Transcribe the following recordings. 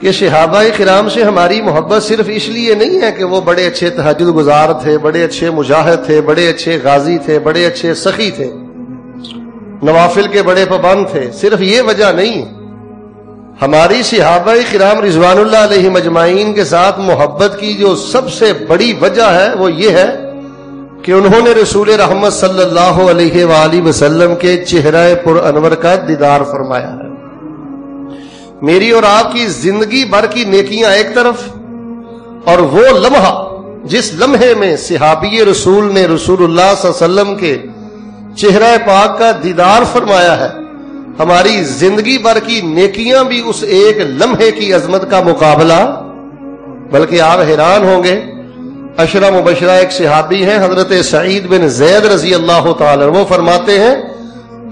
کہ صحابہ کرام سے ہماری محبت صرف اس لیے نہیں ہے کہ وہ بڑے اچھے تہجد گزار تھے، بڑے اچھے مجاہد تھے، بڑے اچھے غازی تھے، بڑے اچھے سخی تھے، نوافل کے بڑے پابند تھے، صرف یہ وجہ نہیں. ہماری صحابہ کرام رضوان اللہ علیہم اجمعین کے ساتھ محبت کی جو سب سے بڑی وجہ ہے وہ یہ ہے کہ انہوں نے رسول رحمت صلی اللہ علیہ وآلہ وسلم کے چہرہ پر انور کا دیدار فرمایا ہے. میری اور آپ کی زندگی بھر کی نیکیاں ایک طرف، اور وہ لمحہ جس لمحے میں صحابی رسول نے رسول اللہ صلی اللہ علیہ وسلم کے چہرہ پاک کا دیدار فرمایا ہے، ہماری زندگی بھر کی نیکیاں بھی اس ایک لمحے کی عظمت کا مقابلہ. بلکہ آپ حیران ہوں گے، عشرہ مبشرہ ایک صحابی ہیں حضرت سعید بن زید رضی اللہ تعالی، وہ فرماتے ہیں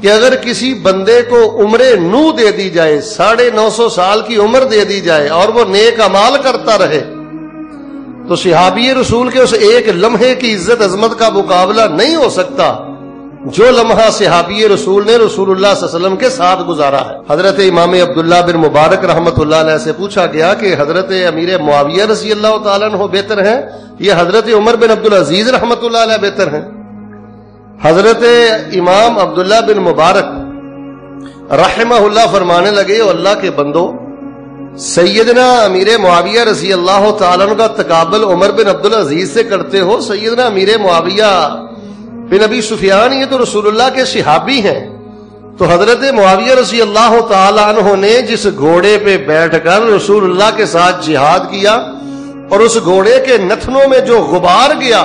کہ اگر کسی بندے کو عمر نو دے دی جائے، 950 سال کی عمر دے دی جائے، اور وہ نیک اعمال کرتا رہے، تو صحابی رسول کے اس ایک لمحے کی عزت عظمت کا مقابلہ نہیں ہو سکتا جو لمحہ صحابی رسول نے رسول اللہ صلی اللہ علیہ وسلم کے ساتھ گزارا ہے. حضرت امام عبداللہ بن مبارک رحمت اللہ علیہ سے پوچھا گیا کہ حضرت امیر معاویہ رضی اللہ تعالیٰ عنہ بہتر ہیں یا حضرت عمر بن عبدالعزیز رحمت اللہ علیہ بہتر ہیں؟ حضرت امام عبداللہ بن مبارک رحمہ اللہ فرمانے لگے، او اللہ کے بندو، سیدنا امیر معاویہ رضی اللہ تعالیٰ عنہ کا تقابل عمر بن عبدالعزیز سے کرتے ہو؟ سیدنا امیر معاویہ بن ابی سفیان یہ تو رسول اللہ کے صحابی ہیں. تو حضرت معاویہ رضی اللہ تعالی عنہ نے جس گھوڑے پہ بیٹھ کر رسول اللہ کے ساتھ جہاد کیا اور اس گھوڑے کے نتنوں میں جو غبار گیا،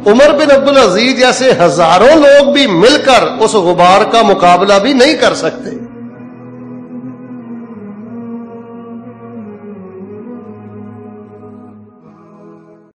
عمر بن عبدالعزیز جیسے ہزاروں لوگ بھی مل کر اس غبار کا مقابلہ بھی نہیں کر سکتے.